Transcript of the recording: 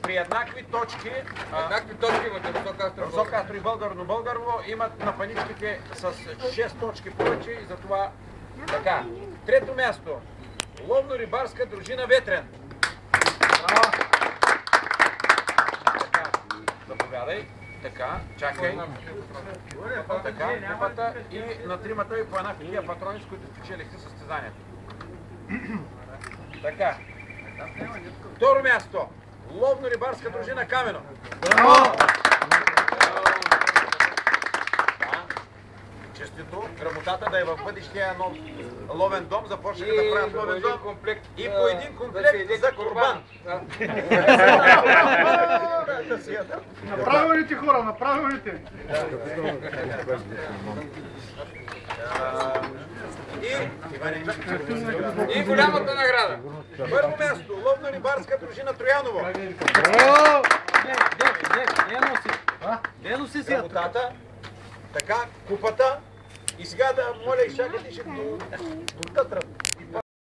при еднакви точки. Еднакви точки имате Висок Астро и Българово имат на паничките с 6 точки повече и затова така. Трето място. Ловно-рибарска дружина Ветрен. Заповядай. Така, чакай. Така, тримата и на тримата и по една кутия патрони, с които спечелихте състезанието. Така. Второ място. Ловно-рибарска дружина Камено. Честито, грамотата да е в бъдещия нов ловен дом, започнаха да правят ловен дом и по един комплект за курбан. Направилите хора, направилите! И голямата награда. Първо място, ловно-рибарска дружина Трояново. Не носи си Грамотата, така, купата. И сега да моля, изчакайте, ще до тътрата.